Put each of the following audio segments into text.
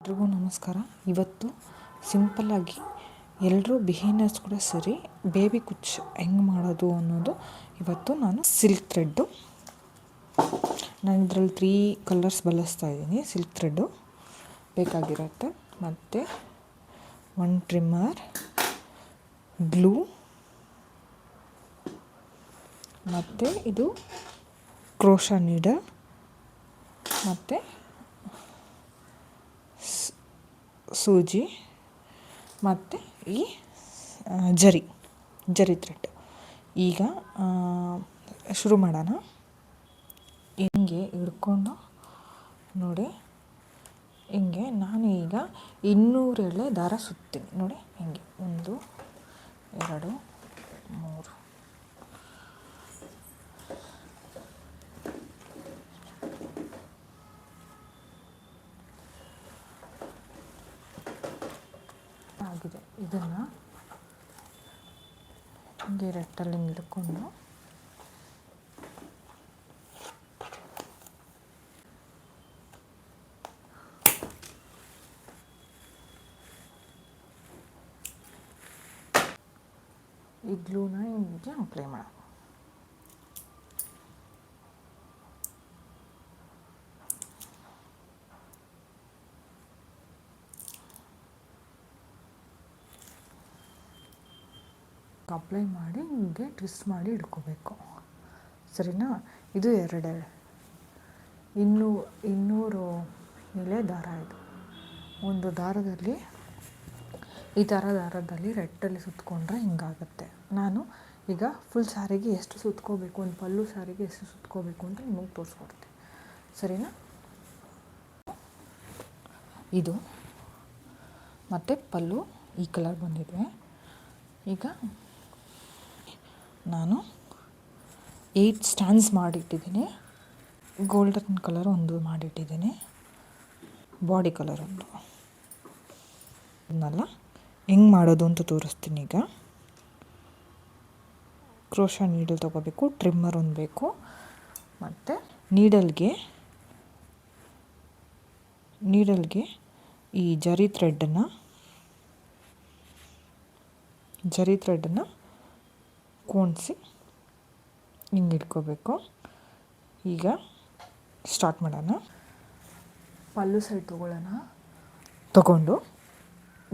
ಎಲ್ರಿಗೂ ನಮಸ್ಕಾರ. ಇವತ್ತು ಸಿಂಪಲ್ಲಾಗಿ ಎಲ್ಲರೂ ಬಿಗಿನರ್ಸ್ ಕೂಡ ಸರಿ ಬೇಬಿ ಕುಚ್ ಹೆಂಗೆ ಮಾಡೋದು ಅನ್ನೋದು ಇವತ್ತು ನಾನು ಸಿಲ್ಕ್ ಥ್ರೆಡ್ಡು ನಾನು ಇದರಲ್ಲಿ 3 ಕಲರ್ಸ್ ಬಳಸ್ತಾ ಇದ್ದೀನಿ. ಸಿಲ್ಕ್ ಥ್ರೆಡ್ಡು ಬೇಕಾಗಿರುತ್ತೆ, ಮತ್ತು 1 ಟ್ರಿಮ್ಮರ್, ಗ್ಲೂ, ಮತ್ತು ಇದು ಕ್ರೋಶಾ ನೀಡಲ್, ಮತ್ತು ಸೂಜಿ, ಮತ್ತು ಈ ಜರಿ ಥ್ರೆಡ್. ಈಗ ಶುರು ಮಾಡೋಣ. ಹಿಂಗೆ ಹಿಡ್ಕೊಂಡು ನೋಡಿ, ಹಿಂಗೆ ನಾನು ಈಗ 200 ಎಳೆ ದಾರ ಸುತ್ತೀನಿ ನೋಡಿ. ಹಿಂಗೆ 1 2 3 ಆಗಿದೆ. ಇದನ್ನು ಹಿಂಗೆ ರೆಟ್ಟಲ್ಲಿ ಹಿಡ್ಕೊಂಡು ಈ ಗ್ಲೂನ ಹಿಂಗೆ ಅಪ್ಲೈ ಮಾಡೋಣ. ಅಪ್ಲೈ ಮಾಡಿ ಹಿಂಗೆ ಟ್ವಿಸ್ಟ್ ಮಾಡಿ ಇಟ್ಕೋಬೇಕು, ಸರಿನಾ? ಇದು 200 ಎಳೆ ದಾರ. ಇದು ಒಂದು ದಾರದಲ್ಲಿ ಈ ಥರ ದಾರದಲ್ಲಿ ರೆಟ್ಟಲ್ಲಿ ಸುತ್ಕೊಂಡ್ರೆ ಹಿಂಗಾಗುತ್ತೆ. ನಾನು ಈಗ ಫುಲ್ ಸ್ಯಾರಿಗೆ ಎಷ್ಟು ಸುತ್ಕೋಬೇಕು, ಒಂದು ಪಲ್ಲು ಸ್ಯಾರಿಗೆ ಎಷ್ಟು ಸುತ್ಕೋಬೇಕು ಅಂತ ನಿಮಗೆ ತೋರಿಸ್ಕೊಡ್ತೀನಿ, ಸರಿನಾ? ಇದು ಮತ್ತು ಪಲ್ಲು ಈ ಕಲರ್ ಬಂದಿದೆ. ಈಗ ನಾನು 8 ಸ್ಟ್ಯಾಂಡ್ಸ್ ಮಾಡಿಟ್ಟಿದ್ದೀನಿ. ಗೋಲ್ಡನ್ ಕಲರ್ ಒಂದು ಮಾಡಿಟ್ಟಿದ್ದೀನಿ, ಬಾಡಿ ಕಲರ್ ಒಂದು. ಇದನ್ನೆಲ್ಲ ಹೆಂಗೆ ಮಾಡೋದು ಅಂತ ತೋರಿಸ್ತೀನಿ. ಈಗ ಕ್ರೋಶಾ ನೀಡಲ್ ತೊಗೋಬೇಕು, ಟ್ರಿಮ್ಮರ್ ಒಂದು ಬೇಕು, ಮತ್ತು ನೀಡಲ್ಗೆ ಈ ಜರಿ ಥ್ರೆಡನ್ನು ಕೋಣಿಸಿ ಹಿಂಗೆ ಇಟ್ಕೋಬೇಕು. ಈಗ ಸ್ಟಾರ್ಟ್ ಮಾಡೋಣ. ಪಲ್ಲು ಸೈಡ್ ತಗೊಂಡು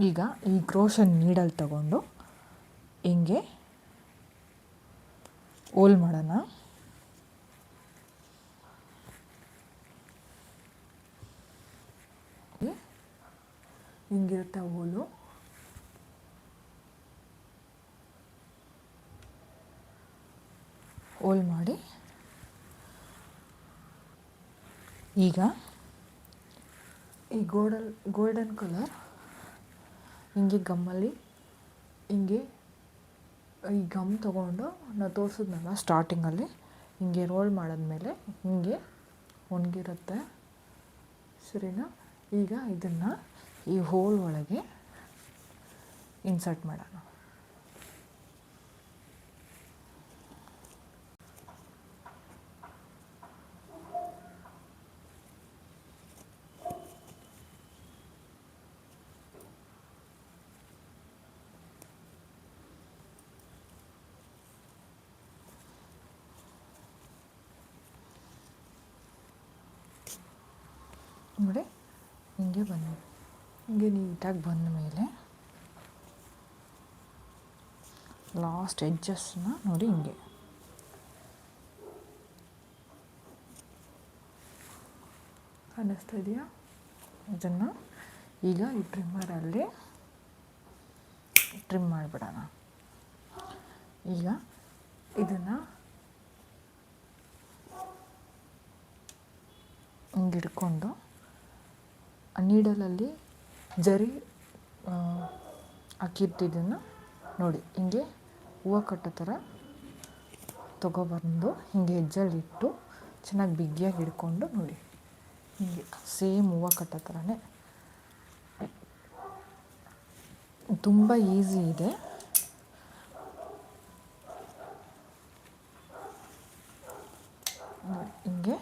ಈಗ ಈ ಕ್ರೋಶಾ ನೀಡಲ್ ತಗೊಂಡು ಹಿಂಗೆ ಹೋಲ್ ಮಾಡೋಣ. ಹಿಂಗಿರುತ್ತೆ ಹೋಲ್ ಮಾಡಿ, ಈಗ ಈ ಗೋಲ್ಡನ್ ಕಲರ್ ಹಿಂಗೆ ಗಮ್ಮಲ್ಲಿ ಹಿಂಗೆ ಈ ಗಮ್ ತೊಗೊಂಡು ನಾವು ತೋರಿಸಿದ್ನಲ್ಲ ಸ್ಟಾರ್ಟಿಂಗಲ್ಲಿ, ಹಿಂಗೆ ರೋಲ್ ಮಾಡಿದ್ಮೇಲೆ ಹಿಂಗೆ ಒಣಗಿರುತ್ತೆ, ಸರಿನಾ? ಈಗ ಇದನ್ನು ಈ ಹೋಲ್ ಒಳಗೆ ಇನ್ಸರ್ಟ್ ಮಾಡೋಣ. ನೋಡಿ, ಹಿಂಗೆ ನೀಟಾಗಿ ಬಂದ ಮೇಲೆ ಲಾಸ್ಟ್ ಎಡ್ಜಸ್ನ ನೋಡಿ ಹಿಂಗೆ ಕಾಣಿಸ್ತಾ ಇದೆಯಾ? ಇದನ್ನು ಈಗ ಈ ಟ್ರಿಮ್ಮರಲ್ಲಿ ಟ್ರಿಮ್ ಮಾಡಿಬಿಡೋಣ. ಈಗ ಇದನ್ನು ಹಿಂಗೆ ಹಿಡ್ಕೊಂಡು ನೀಡಲಲ್ಲಿ ಜರಿ ಹಾಕಿಟ್ಟಿದ್ದನ್ನು ನೋಡಿ ಹಿಂಗೆ ಹೂವು ಕಟ್ಟೋ ಥರ ತೊಗೊಬಂದು ಹಿಂಗೆ ಹೆಜ್ಜಲ್ಲಿಟ್ಟು ಚೆನ್ನಾಗಿ ಬಿಗಿಯಾಗಿ ಹಿಡ್ಕೊಂಡು ನೋಡಿ ಹಿಂಗೆ ಸೇಮ್ ಹೂವು ಕಟ್ಟೋ ಥರನೇ. ತುಂಬ ಈಸಿ ಇದೆ. ಹಿಂಗೆ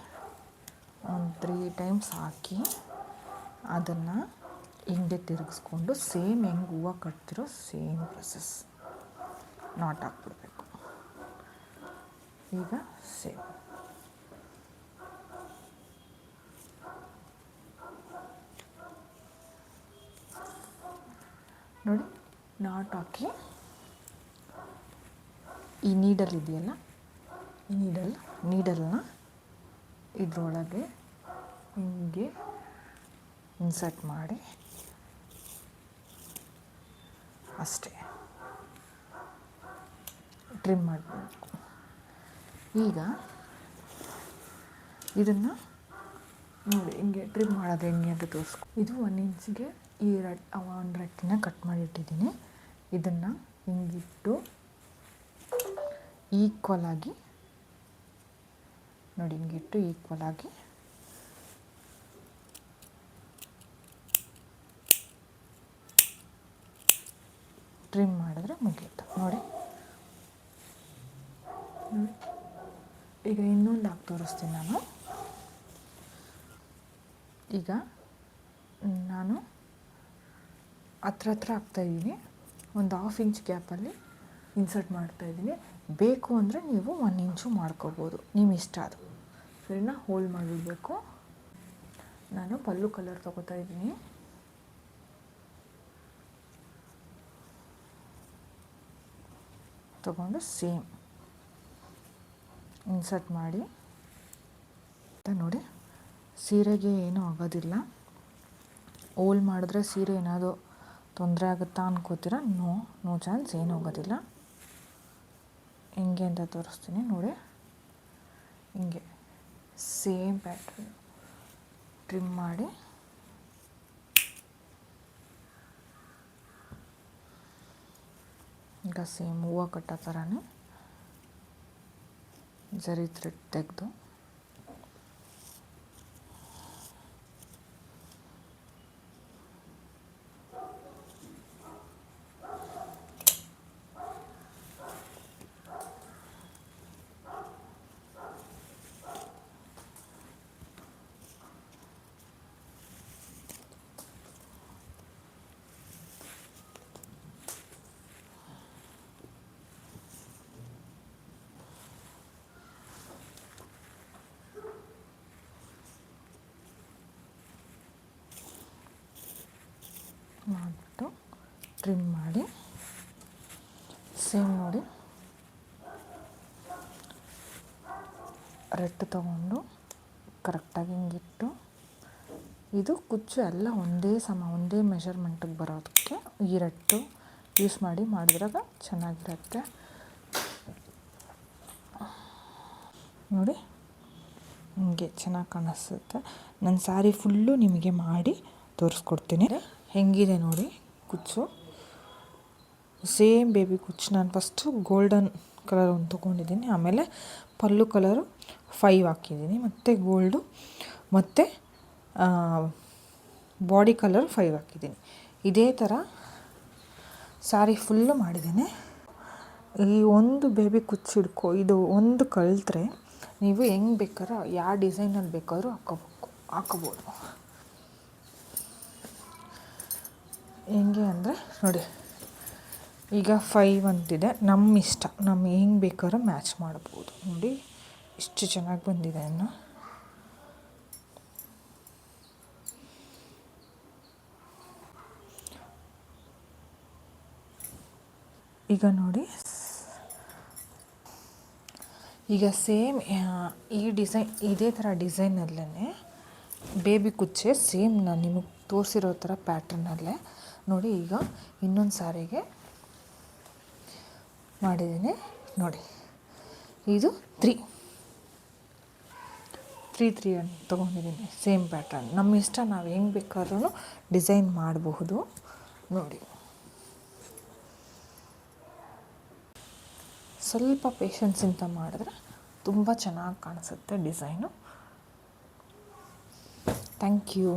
ಒಂದು 3 ಟೈಮ್ಸ್ ಹಾಕಿ ಅದನ್ನು ಹಿಂಗೆ ತಿರುಗಿಸ್ಕೊಂಡು ಸೇಮ್ ಹೆಂಗೆ ಹೂವು ಕಟ್ತಿರೋ ಸೇಮ್ ಪ್ರೊಸೆಸ್ ನಾಟ್ ಹಾಕ್ಬಿಡ್ಬೇಕು. ಈಗ ಸೇಮ್ ನೋಡಿ ನಾಟ್ ಹಾಕಿ ಈ ನೀಡಲ್ ಇದೆಯಲ್ಲ, ಈ ನೀಡಲ್ನ ಇದರೊಳಗೆ ಹಿಂಗೆ ಇನ್ಸರ್ಟ್ ಮಾಡಿ ಅಷ್ಟೇ ಟ್ರಿಮ್ ಮಾಡಬೇಕು. ಈಗ ಇದನ್ನು ನೋಡಿ ಹಿಂಗೆ ಟ್ರಿಮ್ ಮಾಡೋದು ಹೆಂಗೆ ಅಂತ ತೋರಿಸ್ಕೊ. ಇದು 1 ಇಂಚಿಗೆ ಈ ಒಂದು ರೆಟ್ಟಿನ ಕಟ್ ಮಾಡಿಟ್ಟಿದ್ದೀನಿ. ಇದನ್ನು ಹಿಂಗಿಟ್ಟು ಈಕ್ವಲ್ ಆಗಿ ನೋಡಿ, ಹಿಂಗಿಟ್ಟು ಈಕ್ವಲ್ ಆಗಿ ಟ್ರಿಮ್ ಮಾಡಿದ್ರೆ ಮುಗೀತು. ನೋಡಿ ಈಗ ಇನ್ನೊಂದು ಹಾಕಿ ತೋರಿಸ್ತೀನಿ ನಾನು. ಈಗ ನಾನು ಹತ್ರ ಹಾಕ್ತಾಯಿದ್ದೀನಿ, ಒಂದು 1/2 ಇಂಚ್ ಗ್ಯಾಪಲ್ಲಿ ಇನ್ಸರ್ಟ್ ಮಾಡ್ತಾಯಿದ್ದೀನಿ. ಬೇಕು ಅಂದರೆ ನೀವು 1 ಇಂಚು ಮಾಡ್ಕೋಬೋದು, ನಿಮ್ಮ ಇಷ್ಟ ಅದು. ಸರಿನಾ? ಹೋಲ್ಡ್ ಮಾಡಿಬಿಡಬೇಕು. ನಾನು ಪಲ್ಲು ಕಲರ್ ತೊಗೋತಾ ಇದ್ದೀನಿ. ತಗೊಂಡು ಸೇಮ್ ಇನ್ಸರ್ಟ್ ಮಾಡಿ ನೋಡಿ. ಸೀರೆಗೆ ಏನೂ ಆಗೋದಿಲ್ಲ. ಹೋಲ್ಡ್ ಮಾಡಿದ್ರೆ ಸೀರೆ ಏನಾದರೂ ತೊಂದರೆ ಆಗುತ್ತಾ ಅನ್ಕೋತೀರ? ನೋ ಚಾನ್ಸ್, ಏನೂ ಆಗೋದಿಲ್ಲ. ಹೆಂಗೆ ಅಂತ ತೋರಿಸ್ತೀನಿ ನೋಡಿ. ಹಿಂಗೆ ಸೇಮ್ ಪ್ಯಾಟ್ರನ್ ಟ್ರಿಮ್ ಮಾಡಿ ಈಗ ಸೇಮ್ ಹೂವು ಕಟ್ಟೋ ಥರನೇ ಜರಿ ಥ್ರೆಡ್ ತೆಗೆದು ಮಾಡಿಬಿಟ್ಟು ಟ್ರಿಮ್ ಮಾಡಿ ಸೇಮ್ ನೋಡಿ ರೆಟ್ಟು ತಗೊಂಡು ಕರೆಕ್ಟಾಗಿ ಹಿಂಗಿಟ್ಟು, ಇದು ಕುಚ್ಚು ಎಲ್ಲ ಒಂದೇ ಮೆಷರ್ಮೆಂಟಿಗೆ ಬರೋದಕ್ಕೆ ಈ ರೆಟ್ಟು ಯೂಸ್ ಮಾಡಿದ್ರಾಗ ಚೆನ್ನಾಗಿರುತ್ತೆ ನೋಡಿ. ಹಿಂಗೆ ಚೆನ್ನಾಗಿ ಕಾಣಿಸುತ್ತೆ. ನನ್ನ ಸ್ಯಾರಿ ಫುಲ್ಲು ನಿಮಗೆ ಮಾಡಿ ತೋರಿಸ್ಕೊಡ್ತೀನಿ. ಹೆಂಗಿದೆ ನೋಡಿ ಕುಚ್ಚು, ಸೇಮ್ ಬೇಬಿ ಕುಚ್ಚು. ನಾನು ಫಸ್ಟು ಗೋಲ್ಡನ್ ಕಲರ್ ಒಂದು ತೊಗೊಂಡಿದ್ದೀನಿ, ಆಮೇಲೆ ಪಲ್ಲು ಕಲರು 5 ಹಾಕಿದ್ದೀನಿ, ಮತ್ತು ಗೋಲ್ಡು ಮತ್ತು ಬಾಡಿ ಕಲರ್ 5 ಹಾಕಿದ್ದೀನಿ. ಇದೇ ಥರ ಸ್ಯಾರಿ ಫುಲ್ಲು ಮಾಡಿದ್ದೀನಿ. ಈ ಒಂದು ಬೇಬಿ ಕುಚ್ಚು ಇದು ಒಂದು ಕಲಿತ್ರೆ ನೀವು ಹೆಂಗೆ ಬೇಕಾದ್ರೂ ಯಾವ ಡಿಸೈನಲ್ಲಿ ಬೇಕಾದ್ರೂ ಹಾಕೋಬೋದು. ಹೆಂಗೆ ಅಂದರೆ ನೋಡಿ, ಈಗ 5 ಅಂತಿದೆ, ನಮ್ಮ ಇಷ್ಟ, ನಮ್ಮ ಹೆಂಗೆ ಬೇಕಾದ್ರೂ ಮ್ಯಾಚ್ ಮಾಡ್ಬೋದು. ನೋಡಿ ಇಷ್ಟು ಚೆನ್ನಾಗಿ ಬಂದಿದೆ ಇನ್ನು. ಈಗ ನೋಡಿ, ಈಗ ಸೇಮ್ ಈ ಡಿಸೈನ್, ಇದೇ ಥರ ಡಿಸೈನಲ್ಲೇ ಬೇಬಿ ಕುಚ್ಚೆ ಸೇಮ್ ನಾನು ನಿಮಗೆ ತೋರಿಸಿರೋ ಥರ ಪ್ಯಾಟ್ರನ್ನಲ್ಲೇ ನೋಡಿ. ಈಗ ಇನ್ನೊಂದು ಸಾರಿಗೆ ಮಾಡಿದ್ದೀನಿ ನೋಡಿ. ಇದು 3 ಅಂತ ತೊಗೊಂಡಿದ್ದೀನಿ, ಸೇಮ್ ಪ್ಯಾಟ್ರನ್. ನಮ್ಮ ಇಷ್ಟ, ನಾವು ಹೆಂಗೆ ಬೇಕಾದ್ರೂ ಡಿಸೈನ್ ಮಾಡಬಹುದು ನೋಡಿ. ಸ್ವಲ್ಪ ಪೇಷನ್ಸಿಂದ ಮಾಡಿದ್ರೆ ತುಂಬ ಚೆನ್ನಾಗಿ ಕಾಣಿಸುತ್ತೆ ಡಿಸೈನು. Thank you.